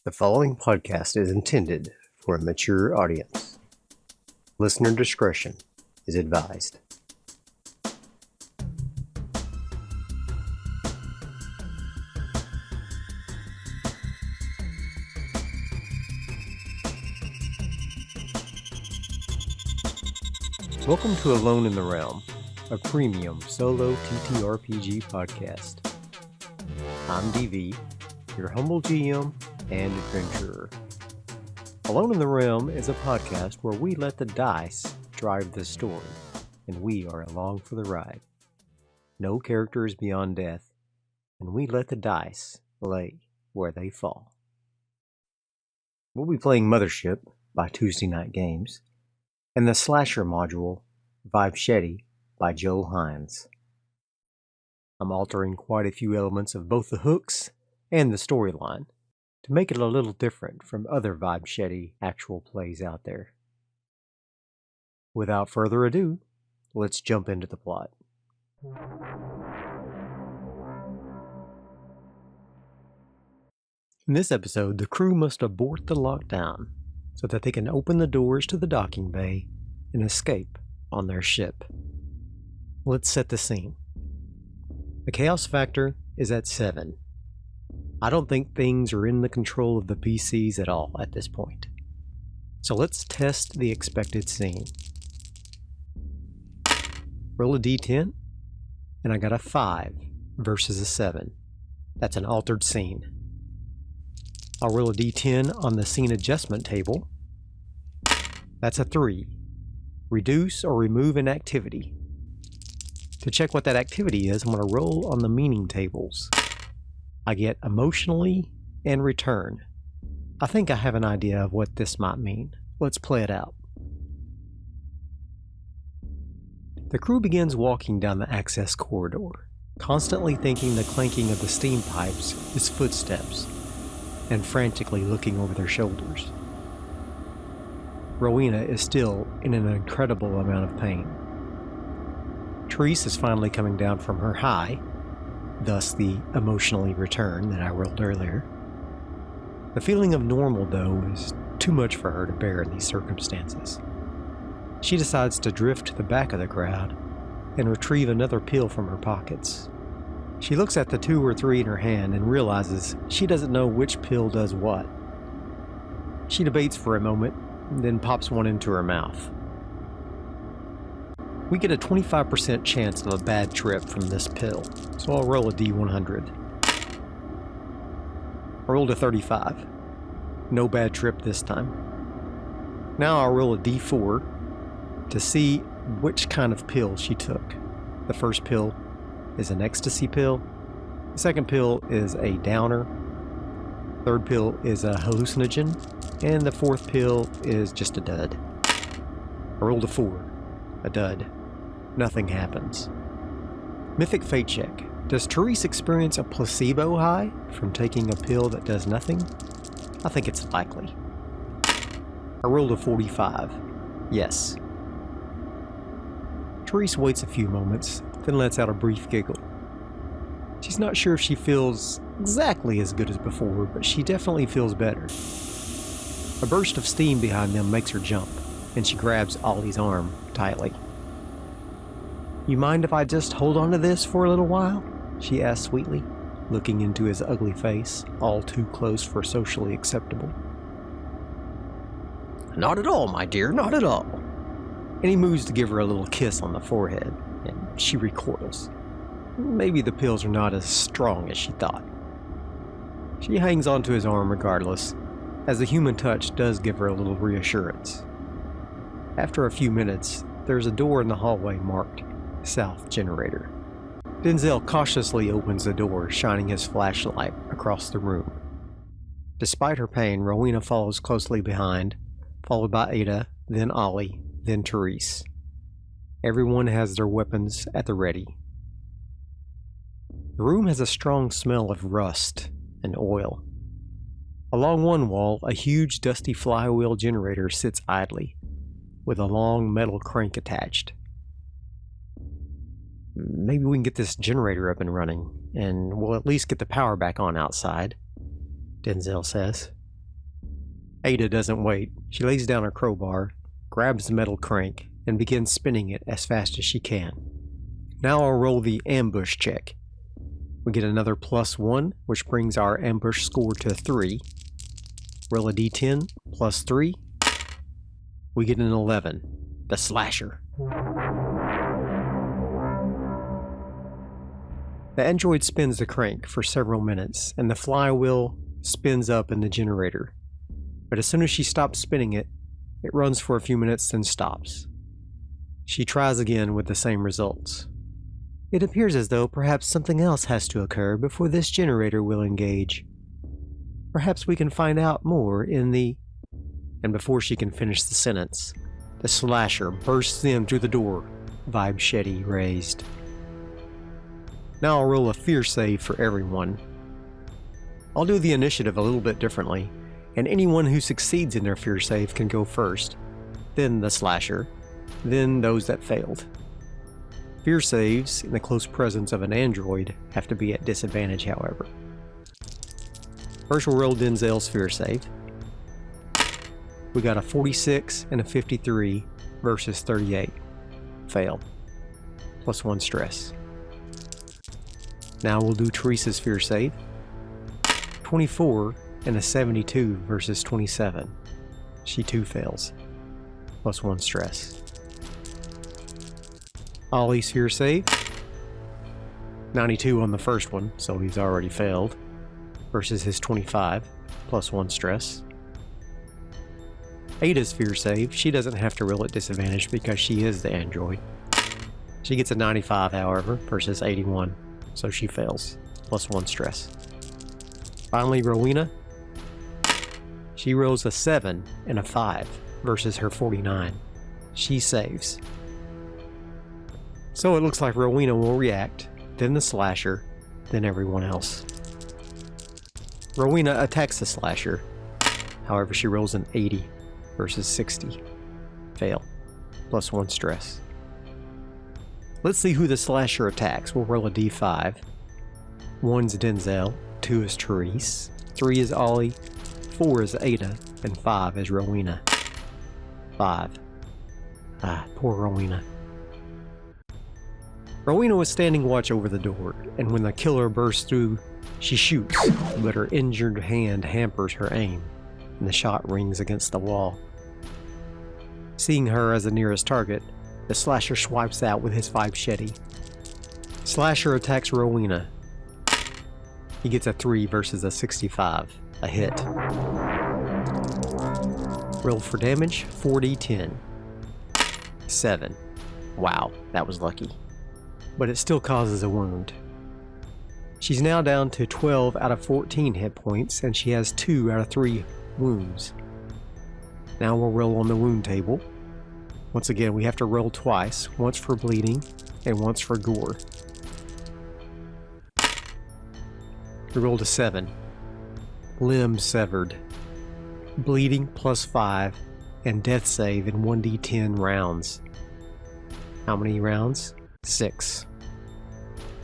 The following podcast is intended for a mature audience. Listener discretion is advised. Welcome to Alone in the Realm, a premium solo TTRPG podcast. I'm DV, your humble GM and adventurer. Alone in the Realm is a podcast where we let the dice drive the story, and we are along for the ride. No character is beyond death, and we let the dice lay where they fall. We'll be playing Mothership by Tuesday Night Games, and the slasher module, Vibechete by Joel Hines. I'm altering quite a few elements of both the hooks and the storyline to make it a little different from other Vibechete actual plays out there. Without further ado, let's jump into the plot. In this episode, the crew must abort the lockdown so that they can open the doors to the docking bay and escape on their ship. Let's set the scene. The chaos factor is at 7. I don't think things are in the control of the PCs at all at this point. So let's test the expected scene. Roll a d10, and I got a 5 versus a 7. That's an altered scene. I'll roll a d10 on the scene adjustment table. That's a 3. Reduce or remove an activity. To check what that activity is, I'm going to roll on the meaning tables. I get emotionally and return. I think I have an idea of what this might mean. Let's play it out. The crew begins walking down the access corridor, constantly thinking the clanking of the steam pipes is footsteps, and frantically looking over their shoulders. Rowena is still in an incredible amount of pain. Therese is finally coming down from her high, thus the emotionally return that I rolled earlier. The feeling of normal, though, is too much for her to bear in these circumstances. She decides to drift to the back of the crowd and retrieve another pill from her pockets. She looks at the 2 or 3 in her hand and realizes she doesn't know which pill does what. She debates for a moment, then pops one into her mouth. We get a 25% chance of a bad trip from this pill, so I'll roll a d100. I rolled a 35. No bad trip this time. Now I'll roll a d4 to see which kind of pill she took. The first pill is an ecstasy pill. The second pill is a downer. Third pill is a hallucinogen. And the fourth pill is just a dud. I rolled a 4. A dud. Nothing happens. Mythic fate check. Does Therese experience a placebo high from taking a pill that does nothing? I think it's likely. I rolled a 45. Yes. Therese waits a few moments, then lets out a brief giggle. She's not sure if she feels exactly as good as before, but she definitely feels better. A burst of steam behind them makes her jump, and she grabs Ollie's arm tightly. "You mind if I just hold on to this for a little while?" she asks sweetly, looking into his ugly face, all too close for socially acceptable. "Not at all, my dear, not at all." And he moves to give her a little kiss on the forehead, and she recoils. Maybe the pills are not as strong as she thought. She hangs onto his arm regardless, as the human touch does give her a little reassurance. After a few minutes, there's a door in the hallway marked South Generator. Denzel cautiously opens the door, shining his flashlight across the room. Despite her pain, Rowena follows closely behind, followed by Ada, then Ollie, then Therese. Everyone has their weapons at the ready. The room has a strong smell of rust and oil. Along one wall, a huge dusty flywheel generator sits idly, with a long metal crank attached. Maybe we can get this generator up and running, and we'll at least get the power back on outside, Denzel says. Ada doesn't wait. She lays down her crowbar, grabs the metal crank, and begins spinning it as fast as she can. Now I'll roll the ambush check. We get another +1, which brings our ambush score to 3. Roll a d10, +3. We get an 11, the slasher. The android spins the crank for several minutes, and the flywheel spins up in the generator. But as soon as she stops spinning it, it runs for a few minutes then stops. She tries again with the same results. It appears as though perhaps something else has to occur before this generator will engage. Perhaps we can find out more in the... And before she can finish the sentence, the slasher bursts in through the door, Vibechete raised. Now I'll roll a fear save for everyone. I'll do the initiative a little bit differently, and anyone who succeeds in their fear save can go first, then the slasher, then those that failed. Fear saves in the close presence of an android have to be at disadvantage, however. First we'll roll Denzel's fear save. We got a 46 and a 53 versus 38. Fail. +1 stress. Now we'll do Teresa's fear save. 24 and a 72 versus 27. She too fails. +1 stress. Ollie's fear save. 92 on the first one, so he's already failed, versus his 25, +1 stress. Ada's fear save, she doesn't have to roll at disadvantage because she is the android. She gets a 95, however, versus 81, so she fails, +1 stress. Finally, Rowena. She rolls a 7 and a 5 versus her 49. She saves. So it looks like Rowena will react, then the slasher, then everyone else. Rowena attacks the slasher. However, she rolls an 80 versus 60. Fail. +1 stress. Let's see who the slasher attacks. We'll roll a d5. 1's Denzel, 2 is Therese, 3 is Ollie, 4 is Ada, and 5 is Rowena. 5. Poor Rowena. Rowena was standing watch over the door, and when the killer bursts through, she shoots, but her injured hand hampers her aim, and the shot rings against the wall. Seeing her as the nearest target, the slasher swipes out with his Vibchete. Slasher attacks Rowena. He gets a 3 versus a 65, a hit. Roll for damage, 4d10. 7. Wow, that was lucky. But it still causes a wound. She's now down to 12 out of 14 hit points, and she has 2 out of 3 wounds. Now we'll roll on the wound table. Once again, we have to roll twice, once for bleeding and once for gore. We rolled a 7. Limb severed. Bleeding +5, and death save in 1d10 rounds. How many rounds? 6.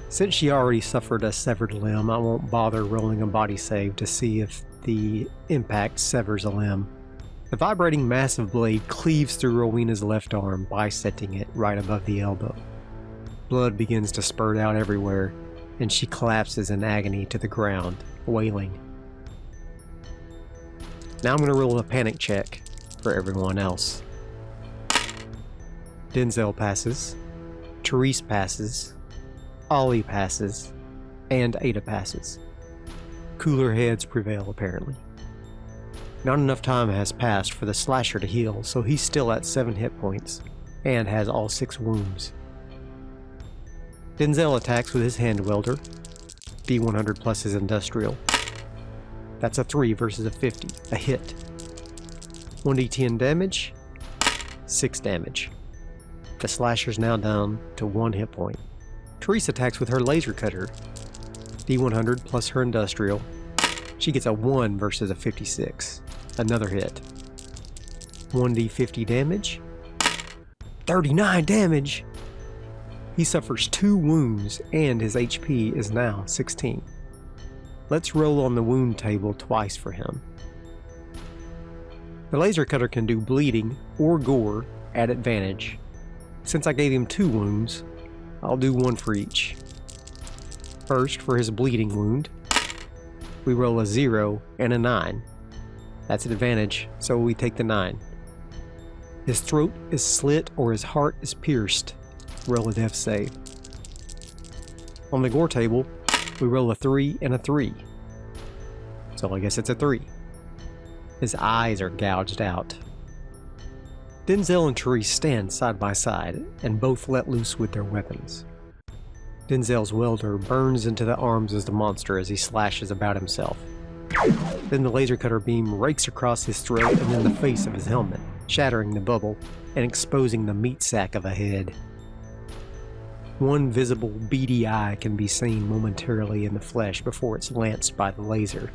Since she already suffered a severed limb, I won't bother rolling a body save to see if the impact severs a limb. The vibrating massive blade cleaves through Rowena's left arm, bisecting it right above the elbow. Blood begins to spurt out everywhere, and she collapses in agony to the ground, wailing. Now I'm going to roll a panic check for everyone else. Denzel passes. Therese passes, Ollie passes, and Ada passes. Cooler heads prevail, apparently. Not enough time has passed for the slasher to heal, so he's still at 7 hit points, and has all 6 wounds. Denzel attacks with his hand welder, D100 plus his industrial. That's a 3 versus a 50, a hit. 1d10 damage, 6 damage. The slasher's now down to 1 hit point. Therese attacks with her laser cutter. D100 plus her industrial. She gets a 1 versus a 56. Another hit. 1d50 damage. 39 damage! He suffers 2 wounds and his HP is now 16. Let's roll on the wound table twice for him. The laser cutter can do bleeding or gore at advantage. Since I gave him 2 wounds, I'll do 1 for each. First, for his bleeding wound, we roll a 0 and a 9. That's an advantage, so we take the 9. His throat is slit or his heart is pierced. Roll a death save. On the gore table, we roll a 3 and a 3. So I guess it's a 3. His eyes are gouged out. Denzel and Therese stand side by side and both let loose with their weapons. Denzel's welder burns into the arms of the monster as he slashes about himself. Then the laser cutter beam rakes across his throat and then the face of his helmet, shattering the bubble and exposing the meat sack of a head. One visible beady eye can be seen momentarily in the flesh before it's lanced by the laser.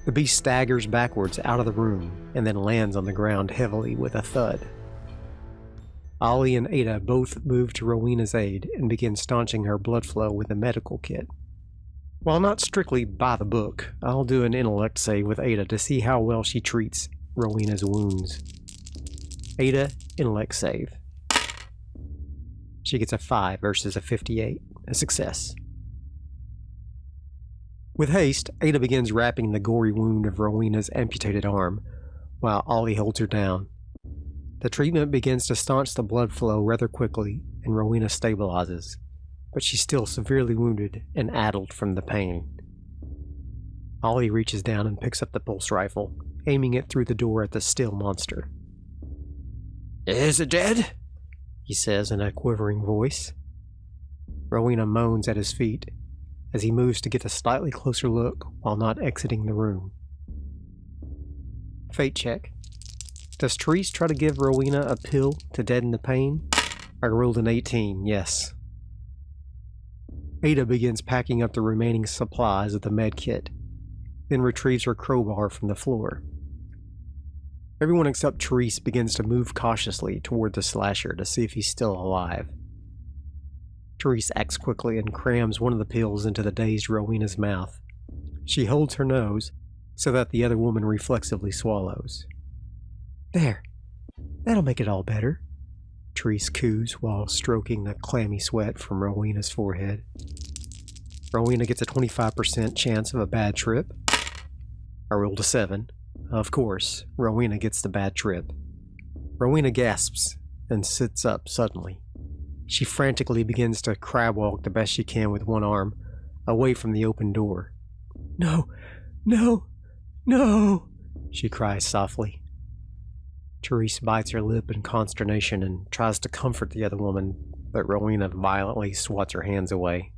The beast staggers backwards out of the room and then lands on the ground heavily with a thud. Ollie and Ada both move to Rowena's aid and begin staunching her blood flow with a medical kit. While not strictly by the book, I'll do an intellect save with Ada to see how well she treats Rowena's wounds. Ada, intellect save. She gets a 5 versus a 58, a success. With haste, Ada begins wrapping the gory wound of Rowena's amputated arm, while Ollie holds her down. The treatment begins to staunch the blood flow rather quickly, and Rowena stabilizes, but she's still severely wounded and addled from the pain. Ollie reaches down and picks up the pulse rifle, aiming it through the door at the still monster. "Is it dead?" he says in a quivering voice. Rowena moans at his feet as he moves to get a slightly closer look while not exiting the room. Fate check. Does Therese try to give Rowena a pill to deaden the pain? I rolled an 18, yes. Ada begins packing up the remaining supplies of the med kit, then retrieves her crowbar from the floor. Everyone except Therese begins to move cautiously toward the slasher to see if he's still alive. Therese acts quickly and crams one of the pills into the dazed Rowena's mouth. She holds her nose so that the other woman reflexively swallows. "There, that'll make it all better," Therese coos while stroking the clammy sweat from Rowena's forehead. Rowena gets a 25% chance of a bad trip. I rolled a 7. Of course, Rowena gets the bad trip. Rowena gasps and sits up suddenly. She frantically begins to crab walk the best she can with one arm, away from the open door. "No, no, no," she cries softly. Therese bites her lip in consternation and tries to comfort the other woman, but Rowena violently swats her hands away.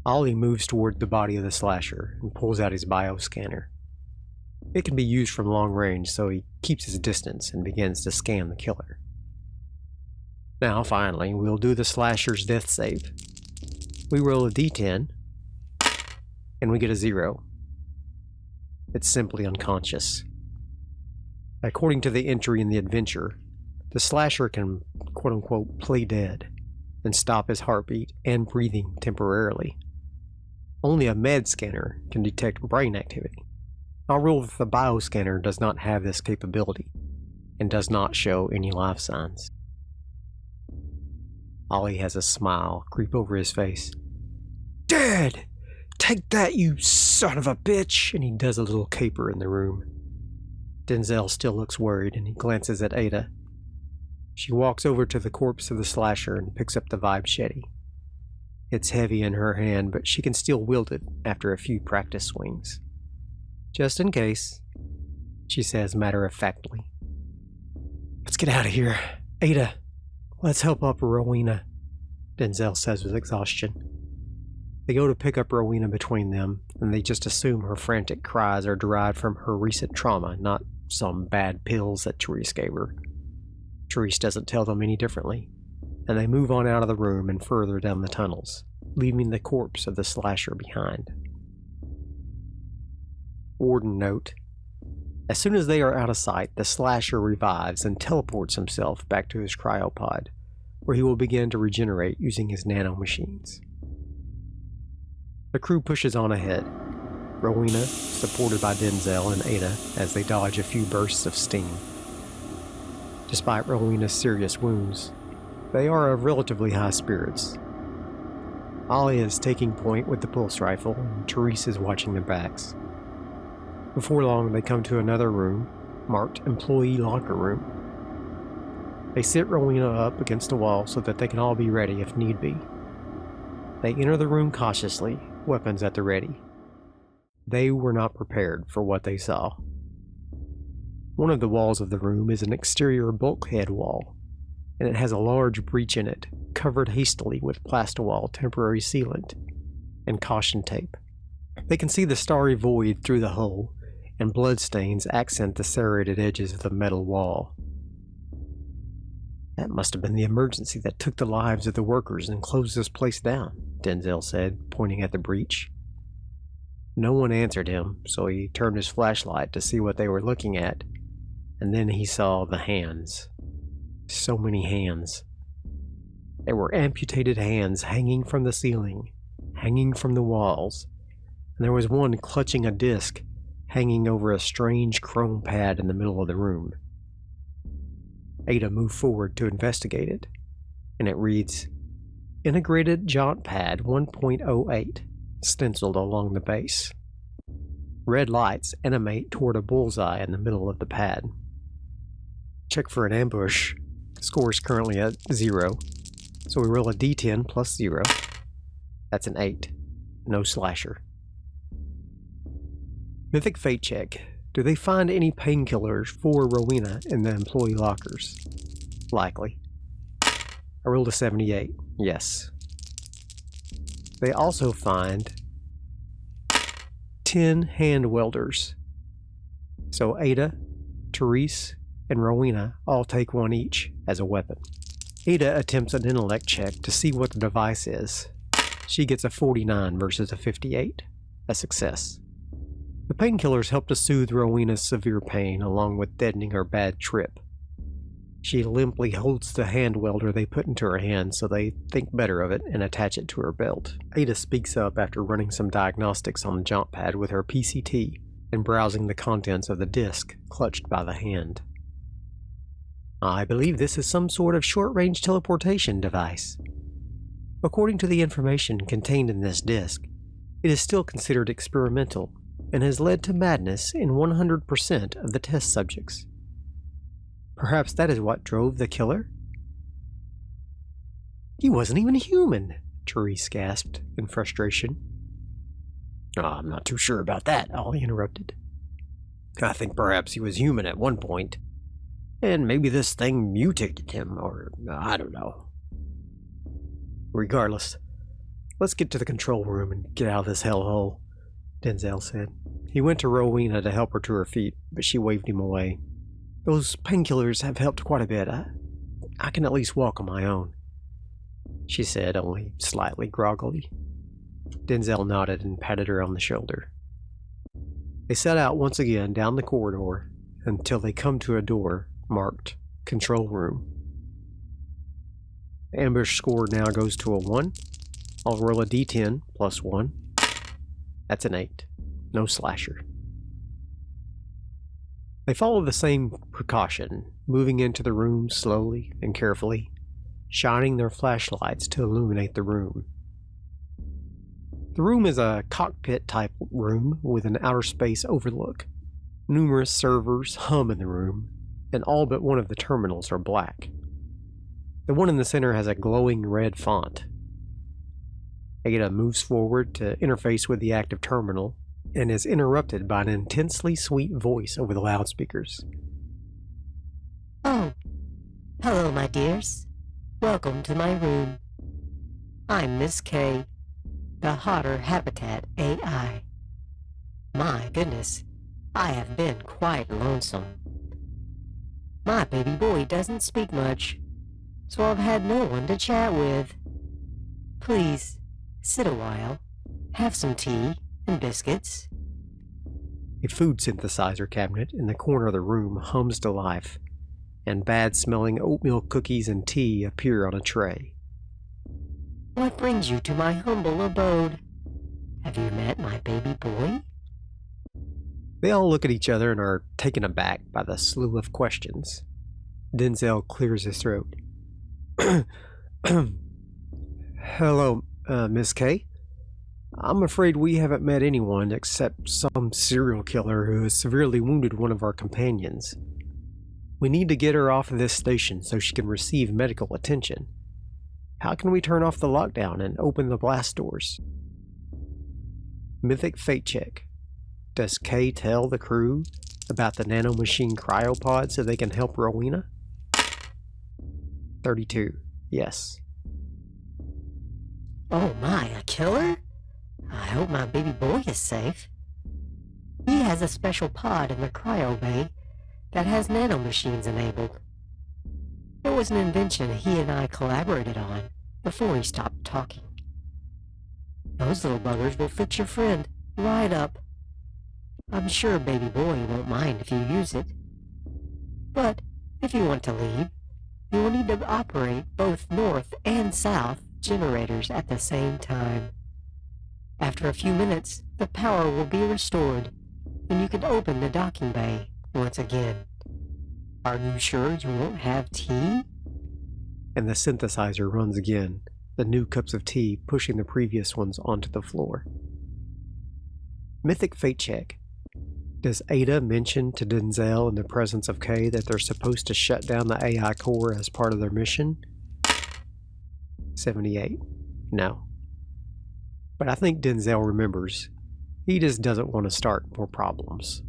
Ollie moves toward the body of the slasher and pulls out his bioscanner. It can be used from long range, so he keeps his distance and begins to scan the killer. Now, finally, we'll do the slasher's death save. We roll a d10, and we get a 0. It's simply unconscious. According to the entry in the adventure, the slasher can quote-unquote play dead and stop his heartbeat and breathing temporarily. Only a med scanner can detect brain activity. I'll rule that the bioscanner does not have this capability and does not show any life signs. Ollie has a smile creep over his face. "Dead! Take that, you son of a bitch!" And he does a little caper in the room. Denzel still looks worried and he glances at Ada. She walks over to the corpse of the slasher and picks up the Vibchete. It's heavy in her hand, but she can still wield it after a few practice swings. "Just in case," she says matter-of-factly. "Let's get out of here. Ada, let's help up Rowena," Denzel says with exhaustion. They go to pick up Rowena between them, and they just assume her frantic cries are derived from her recent trauma, not some bad pills that Therese gave her. Therese doesn't tell them any differently, and they move on out of the room and further down the tunnels, leaving the corpse of the slasher behind. Warden note: as soon as they are out of sight, the slasher revives and teleports himself back to his cryopod, where he will begin to regenerate using his nanomachines. The crew pushes on ahead. Rowena, supported by Denzel and Ada as they dodge a few bursts of steam. Despite Rowena's serious wounds, they are of relatively high spirits. Ollie is taking point with the pulse rifle, and Therese is watching their backs. Before long, they come to another room, marked Employee Locker Room. They sit Rowena up against the wall so that they can all be ready if need be. They enter the room cautiously, weapons at the ready. They were not prepared for what they saw. One of the walls of the room is an exterior bulkhead wall, and it has a large breach in it, covered hastily with Plastawall temporary sealant and caution tape. They can see the starry void through the hole, and bloodstains accent the serrated edges of the metal wall. "That must have been the emergency that took the lives of the workers and closed this place down," Denzel said, pointing at the breach. No one answered him, so he turned his flashlight to see what they were looking at, and then he saw the hands. So many hands. There were amputated hands hanging from the ceiling, hanging from the walls, and there was one clutching a disc hanging over a strange chrome pad in the middle of the room. Ada moved forward to investigate it, and it reads, "Integrated Jaunt Pad 1.08, stenciled along the base. Red lights animate toward a bullseye in the middle of the pad. Check for an ambush. Score is currently at 0, so we roll a d10 plus 0. That's an 8. No slasher. Mythic Fate check. Do they find any painkillers for Rowena in the employee lockers? Likely. I rolled a 78. Yes. They also find 10 hand welders. So Ada, Therese, and Rowena all take one each as a weapon. Ada attempts an intellect check to see what the device is. She gets a 49 versus a 58. A success. The painkillers help to soothe Rowena's severe pain along with deadening her bad trip. She limply holds the hand welder they put into her hand so they think better of it and attach it to her belt. Ada speaks up after running some diagnostics on the jump pad with her PCT and browsing the contents of the disc clutched by the hand. "I believe this is some sort of short-range teleportation device. According to the information contained in this disc, it is still considered experimental and has led to madness in 100% of the test subjects. Perhaps that is what drove the killer?" "He wasn't even human," Therese gasped in frustration. "I'm not too sure about that," Ollie interrupted. "I think perhaps he was human at one point, and maybe this thing mutated him, or I don't know. Regardless, let's get to the control room and get out of this hellhole," Denzel said. He went to Rowena to help her to her feet, but she waved him away. "Those painkillers have helped quite a bit. I can at least walk on my own," she said, only slightly groggily. Denzel nodded and patted her on the shoulder. They set out once again down the corridor until they come to a door marked Control Room. The ambush score now goes to a 1. I'll roll a d10 plus 1. That's an 8. No slasher. They follow the same precaution, moving into the room slowly and carefully, shining their flashlights to illuminate the room. The room is a cockpit-type room with an outer space overlook. Numerous servers hum in the room, and all but one of the terminals are black. The one in the center has a glowing red font. Ada moves forward to interface with the active terminal, and is interrupted by an intensely sweet voice over the loudspeakers. "Oh, hello, my dears. Welcome to my room. I'm Miss K, the Hotter Habitat AI. My goodness, I have been quite lonesome. My baby boy doesn't speak much, so I've had no one to chat with. Please, sit a while, have some tea and biscuits." A food synthesizer cabinet in the corner of the room hums to life, and bad-smelling oatmeal cookies and tea appear on a tray. "What brings you to my humble abode? Have you met my baby boy?" They all look at each other and are taken aback by the slew of questions. Denzel clears his throat. Hello, Miss K. I'm afraid we haven't met anyone except some serial killer who has severely wounded one of our companions. We need to get her off of this station so she can receive medical attention. How can we turn off the lockdown and open the blast doors? Mythic fate check. Does K tell the crew about the nanomachine cryopod so they can help Rowena? 32. Yes. Oh my, a killer? I hope my baby boy is safe. He has a special pod in the cryo bay that has nanomachines enabled. It was an invention he and I collaborated on before he stopped talking. Those little buggers will fix your friend right up. I'm sure baby boy won't mind if you use it. But if you want to leave, you will need to operate both north and south generators at the same time. After a few minutes, the power will be restored, and you can open the docking bay once again. Are you sure you won't have tea? And the synthesizer runs again, the new cups of tea pushing the previous ones onto the floor. Mythic fate check. Does Ada mention to Denzel in the presence of Kay that they're supposed to shut down the AI core as part of their mission? 78. No. But I think Denzel remembers. He just doesn't want to start more problems.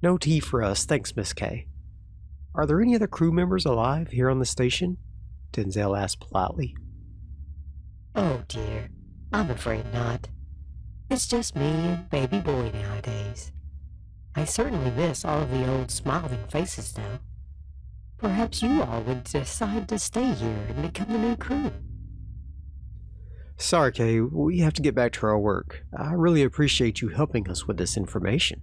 No tea for us, thanks, Miss K. Are there any other crew members alive here on the station? Denzel asked politely. Oh dear, I'm afraid not. It's just me and baby boy nowadays. I certainly miss all of the old smiling faces though. Perhaps you all would decide to stay here and become the new crew. Sorry, Kay, we have to get back to our work. I really appreciate you helping us with this information.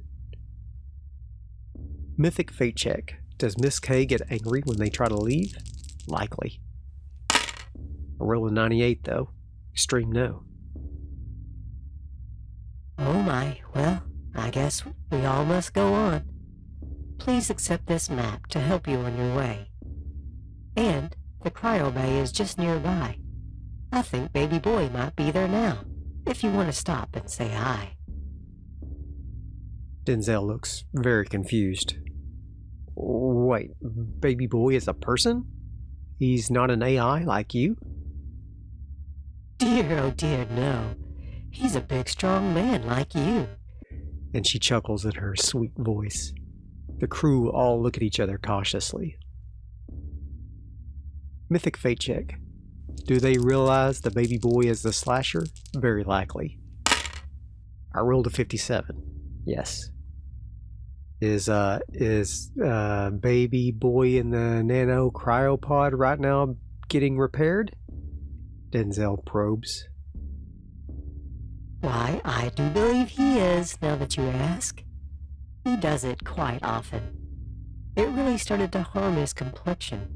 Mythic fate check. Does Miss K get angry when they try to leave? Likely. A roll of 98 though. Extreme no. Oh my, well, I guess we all must go on. Please accept this map to help you on your way. And the cryo bay is just nearby. I think baby boy might be there now, if you want to stop and say hi. Denzel looks very confused. Wait, baby boy is a person? He's not an AI like you? Dear, oh dear, no. He's a big, strong man like you. And she chuckles in her sweet voice. The crew all look at each other cautiously. Mythic fate check. Do they realize the baby boy is the slasher? Very likely. I rolled a 57. Yes. Is baby boy in the nano cryopod right now getting repaired? Denzel probes. Why, I do believe he is, now that you ask. He does it quite often. It really started to harm his complexion,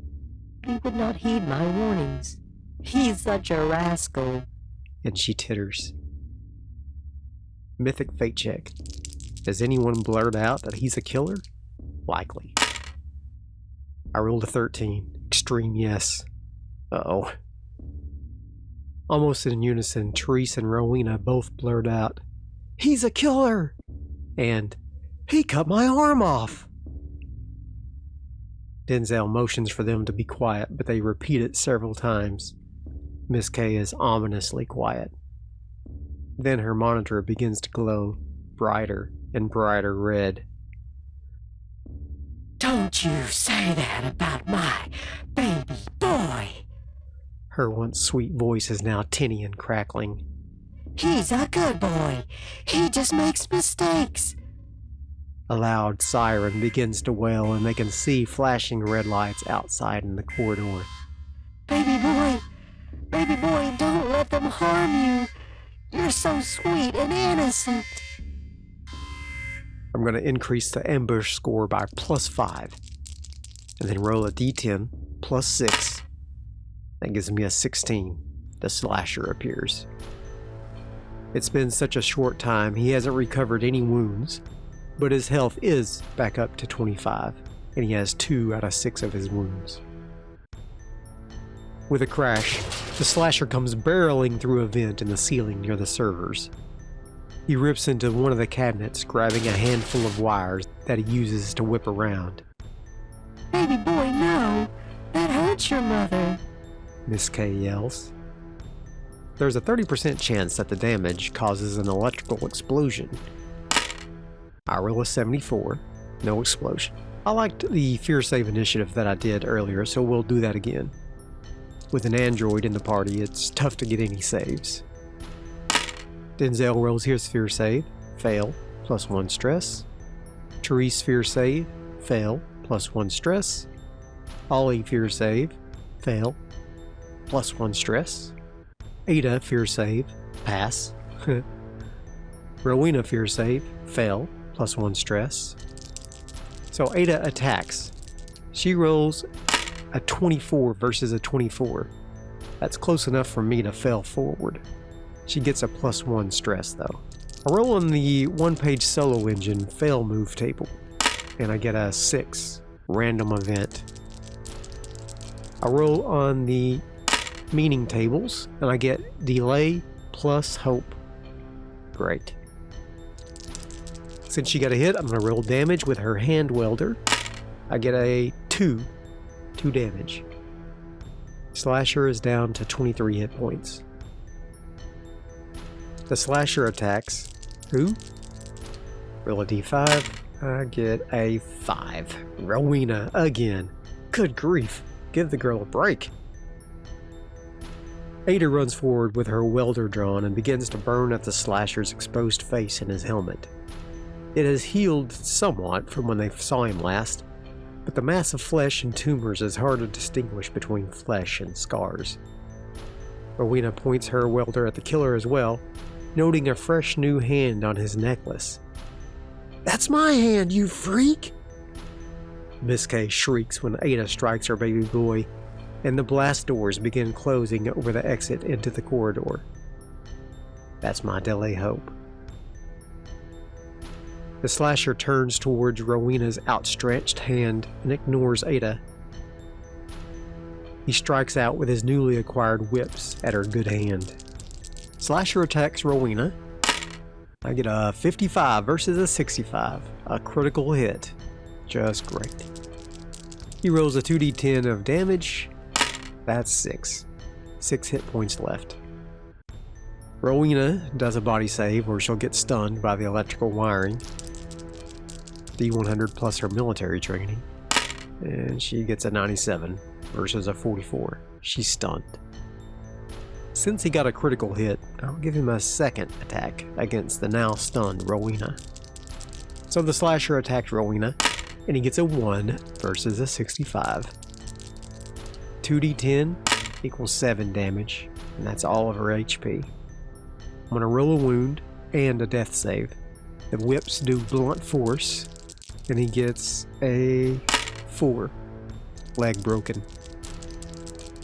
but he would not heed my warnings. He's such a rascal. And she titters. Mythic fate check. Does anyone blurt out that he's a killer? Likely. I rolled a 13. Extreme yes. Uh-oh. Almost in unison, Therese and Rowena both blurt out, "He's a killer!" And, "He cut my arm off!" Denzel motions for them to be quiet, but they repeat it several times. Miss K is ominously quiet. Then her monitor begins to glow brighter and brighter red. Don't you say that about my baby boy. Her once sweet voice is now tinny and crackling. He's a good boy. He just makes mistakes. A loud siren begins to wail, and they can see flashing red lights outside in the corridor. Baby boy, don't let them harm you. You're so sweet and innocent. I'm going to increase the ambush score by +5, and then roll a d10 +6. That gives me a 16. The slasher appears. It's been such a short time, he hasn't recovered any wounds, but his health is back up to 25, and he has 2 out of 6 of his wounds. With a crash, the slasher comes barreling through a vent in the ceiling near the servers. He rips into one of the cabinets, grabbing a handful of wires that he uses to whip around. Baby boy, no! That hurts your mother! Miss K yells. There's a 30% chance that the damage causes an electrical explosion. I roll a 74, no explosion. I liked the fear save initiative that I did earlier, so we'll do that again. With an android in the party, it's tough to get any saves. Denzel rolls his fear save, fail, +1 stress. Therese fear save, fail, +1 stress. Ollie fear save, fail, +1 stress. Ada fear save, pass. Rowena fear save, fail, +1 stress. So Ada attacks. She rolls a 24 versus a 24. That's close enough for me to fail forward. She gets a +1 stress though. I roll on the one-page solo engine fail move table, and I get a 6, random event. I roll on the meaning tables, and I get delay plus hope. Great. Since she got a hit, I'm going to roll damage with her hand welder. I get a 2 damage. Slasher is down to 23 hit points. The slasher attacks. Who? Roll a d5. I get a 5. Rowena again. Good grief. Give the girl a break. Ada runs forward with her welder drawn and begins to burn at the slasher's exposed face in his helmet. It has healed somewhat from when they saw him last, but the mass of flesh and tumors is hard to distinguish between flesh and scars. Rowena points her welder at the killer as well, noting a fresh new hand on his necklace. "That's my hand, you freak!" Miss K shrieks when Ada strikes her baby boy, and the blast doors begin closing over the exit into the corridor. That's my delay hope. The slasher turns towards Rowena's outstretched hand and ignores Ada. He strikes out with his newly acquired whips at her good hand. Slasher attacks Rowena. I get a 55 versus a 65. A critical hit. Just great. He rolls a 2d10 of damage. That's 6. 6 hit points left. Rowena does a body save or she'll get stunned by the electrical wiring. D100 plus her military training. And she gets a 97 versus a 44. She's stunned. Since he got a critical hit, I'll give him a second attack against the now stunned Rowena. So the slasher attacks Rowena, and he gets a 1 versus a 65. 2d10 equals 7 damage, and that's all of her HP. I'm going to roll a wound and a death save. The whips do blunt force, and he gets a 4. Leg broken.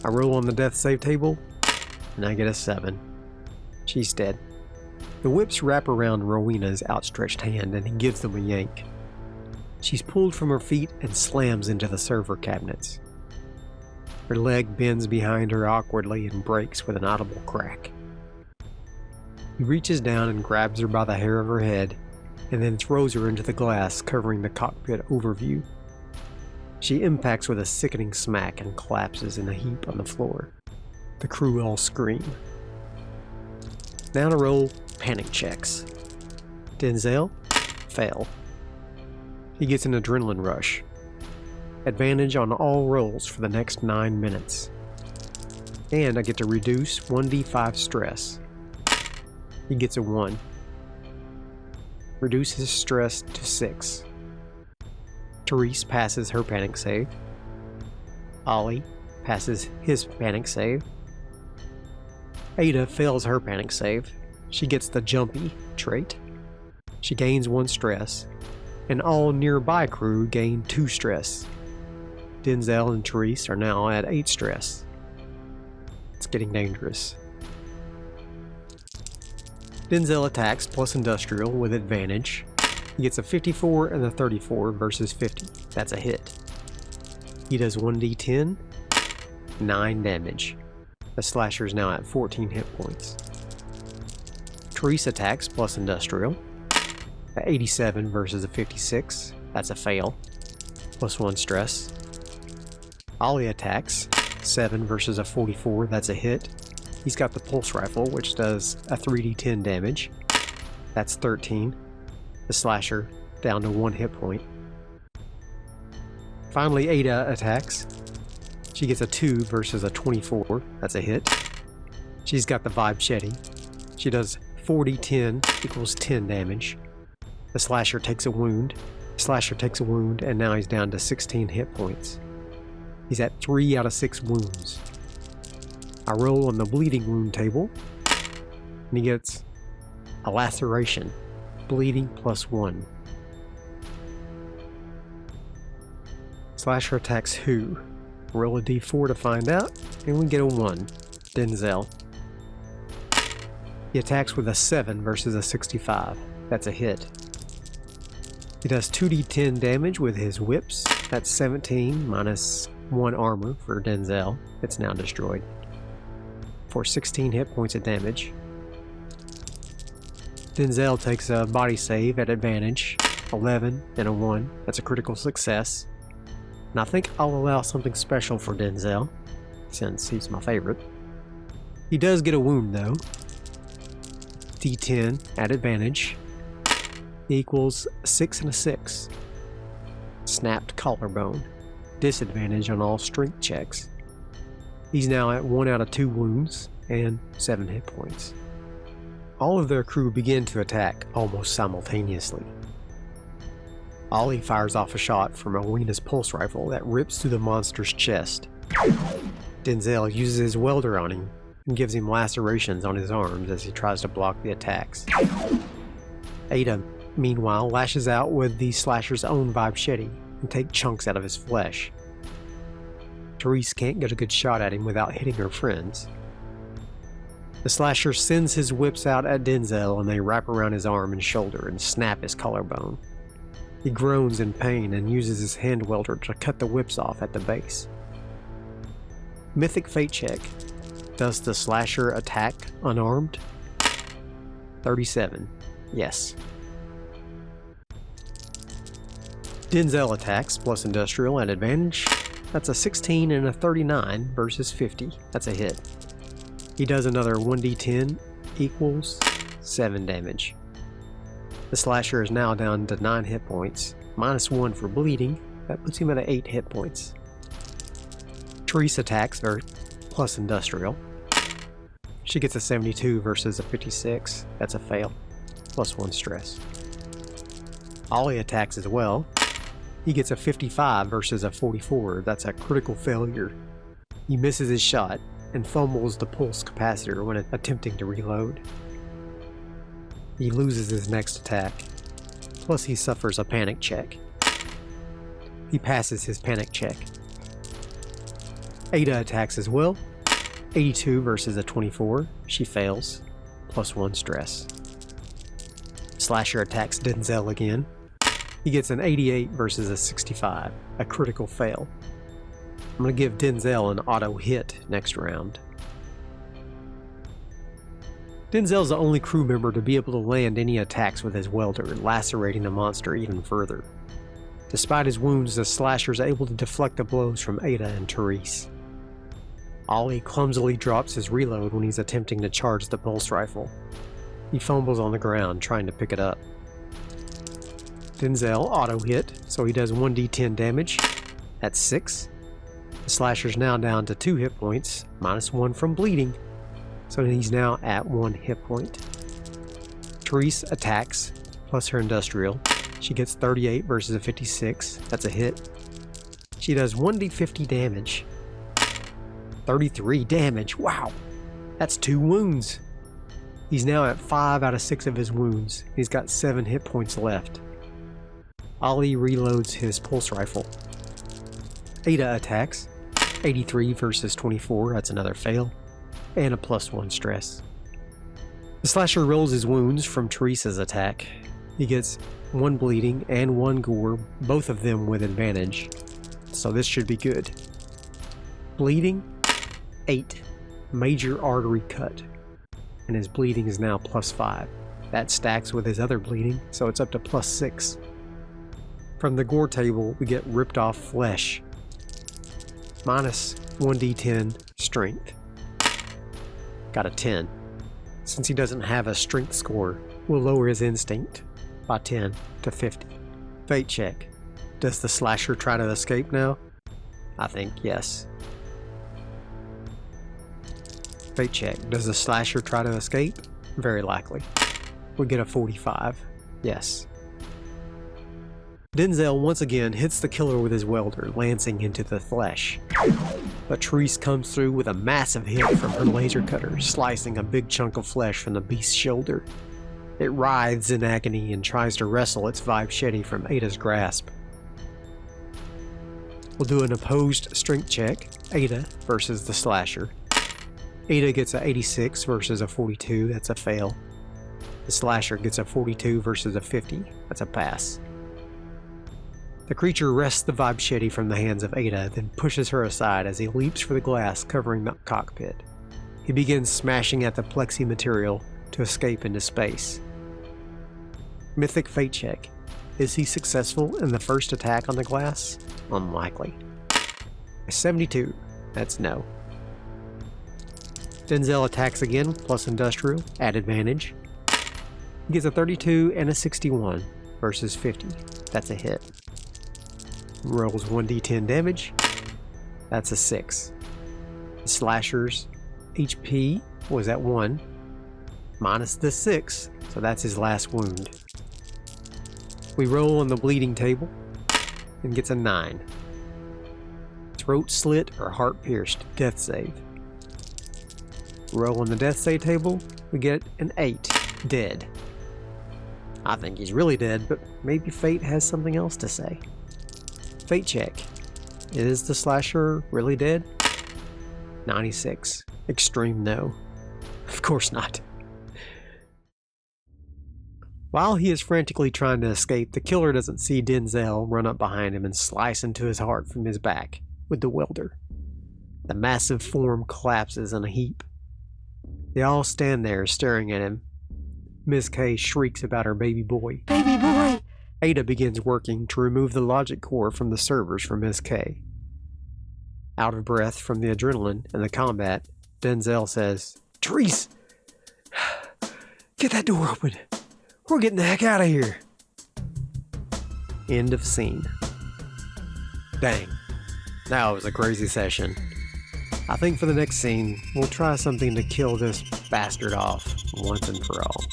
I roll on the death save table, and I get a 7. She's dead. The whips wrap around Rowena's outstretched hand, and he gives them a yank. She's pulled from her feet and slams into the server cabinets. Her leg bends behind her awkwardly and breaks with an audible crack. He reaches down and grabs her by the hair of her head, and then throws her into the glass covering the cockpit overview. She impacts with a sickening smack and collapses in a heap on the floor. The crew all scream. Now to roll panic checks. Denzel, fail. He gets an adrenaline rush. Advantage on all rolls for the next 9 minutes. And I get to reduce 1d5 stress. He gets a 1. Reduce his stress to 6. Therese passes her panic save. Ollie passes his panic save. Ada fails her panic save. She gets the jumpy trait. She gains 1 stress, and all nearby crew gain 2 stress. Denzel and Therese are now at 8 stress. It's getting dangerous. Denzel attacks plus industrial with advantage. He gets a 54 and a 34 versus 50. That's a hit. He does 1d10, 9 damage. The slasher is now at 14 hit points. Therese attacks plus industrial. At 87 versus a 56. That's a fail. Plus 1 stress. Ollie attacks 7 versus a 44. That's a hit. He's got the pulse rifle, which does a 3d10 damage. That's 13. The slasher down to 1 hit point. Finally, Ada attacks. She gets a 2 versus a 24. That's a hit. She's got the Vibechete. She does 4d10 equals 10 damage. The slasher takes a wound. And now he's down to 16 hit points. He's at 3 out of 6 wounds. I roll on the bleeding wound table, and he gets a laceration. Bleeding plus 1. Slasher attacks who? Roll a d4 to find out, and we get a 1. Denzel. He attacks with a 7 versus a 65. That's a hit. He does 2d10 damage with his whips. That's 17 minus 1 armor for Denzel. It's now destroyed. For 16 hit points of damage. Denzel takes a body save at advantage. 11 and a 1. That's a critical success. And I think I'll allow something special for Denzel, since he's my favorite. He does get a wound though. D10 at advantage. Equals 6 and a 6. Snapped collarbone. Disadvantage on all strength checks. He's now at 1 out of 2 wounds and 7 hit points. All of their crew begin to attack almost simultaneously. Ollie fires off a shot from Alina's pulse rifle that rips through the monster's chest. Denzel uses his welder on him and gives him lacerations on his arms as he tries to block the attacks. Ada, meanwhile, lashes out with the slasher's own Vibchete and takes chunks out of his flesh. Therese can't get a good shot at him without hitting her friends. The slasher sends his whips out at Denzel and they wrap around his arm and shoulder and snap his collarbone. He groans in pain and uses his hand welder to cut the whips off at the base. Mythic fate check. Does the slasher attack unarmed? 37. Yes. Denzel attacks plus industrial at advantage. That's a 16 and a 39 versus 50. That's a hit. He does another 1d10 equals 7 damage. The slasher is now down to 9 hit points, minus 1 for bleeding. That puts him at 8 hit points. Therese attacks plus industrial. She gets a 72 versus a 56. That's a fail. Plus 1 stress. Ollie attacks as well. He gets a 55 versus a 44. That's a critical failure. He misses his shot and fumbles the pulse capacitor when attempting to reload. He loses his next attack. Plus he suffers a panic check. He passes his panic check. Ada attacks as well. 82 versus a 24. She fails. Plus 1 stress. Slasher attacks Denzel again. He gets an 88 versus a 65. A critical fail. I'm going to give Denzel an auto hit next round. Denzel's the only crew member to be able to land any attacks with his welder, lacerating the monster even further. Despite his wounds, the slasher is able to deflect the blows from Ada and Therese. Ollie clumsily drops his reload when he's attempting to charge the pulse rifle. He fumbles on the ground trying to pick it up. Denzel auto hit, so he does 1d10 damage. That's 6. The slasher's now down to 2 hit points, minus 1 from bleeding, so he's now at 1 hit point. Therese attacks, plus her industrial. She gets 38 versus a 56. That's a hit. She does 1d50 damage. 33 damage. Wow! That's 2 wounds. He's now at 5 out of 6 of his wounds. He's got 7 hit points left. Ollie reloads his pulse rifle. Ada attacks. 83 versus 24. That's another fail. And a plus 1 stress. The slasher rolls his wounds from Teresa's attack. He gets 1 bleeding and 1 gore, both of them with advantage. So this should be good. Bleeding, 8. Major artery cut. And his bleeding is now +5. That stacks with his other bleeding, so it's up to +6. From the gore table, we get ripped off flesh. Minus 1d10 strength. Got a 10. Since he doesn't have a strength score, we'll lower his instinct by 10 to 50. Fate check. Does the slasher try to escape now? I think yes. Fate check. Does the slasher try to escape? Very likely. We get a 45. Yes. Denzel once again hits the killer with his welder, lancing into the flesh. But Therese comes through with a massive hit from her laser cutter, slicing a big chunk of flesh from the beast's shoulder. It writhes in agony and tries to wrestle its Vibchete from Ada's grasp. We'll do an opposed strength check, Ada versus the slasher. Ada gets a 86 versus a 42, that's a fail. The slasher gets a 42 versus a 50, that's a pass. The creature wrests the Vibchete from the hands of Ada, then pushes her aside as he leaps for the glass covering the cockpit. He begins smashing at the plexi material to escape into space. Mythic fate check. Is he successful in the first attack on the glass? Unlikely. A 72. That's no. Denzel attacks again, plus industrial, at advantage. He gets a 32 and a 61 versus 50. That's a hit. Rolls 1d10 damage. That's a 6. The slasher's HP was at 1, minus the 6, so that's his last wound. We roll on the bleeding table and gets a 9. Throat slit or heart pierced, death save. Roll on the death save table, we get an 8, dead. I think he's really dead, but maybe fate has something else to say. Fate check. Is the slasher really dead? 96. Extreme no. Of course not. While he is frantically trying to escape, the killer doesn't see Denzel run up behind him and slice into his heart from his back with the welder. The massive form collapses in a heap. They all stand there staring at him. Miss K shrieks about her baby boy. Baby boy! Ada begins working to remove the logic core from the servers for Miss K. Out of breath from the adrenaline and the combat, Denzel says, "Therese! Get that door open! We're getting the heck out of here!" End of scene. Dang. That was a crazy session. I think for the next scene, we'll try something to kill this bastard off once and for all.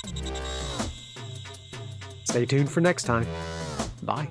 Stay tuned for next time. Bye.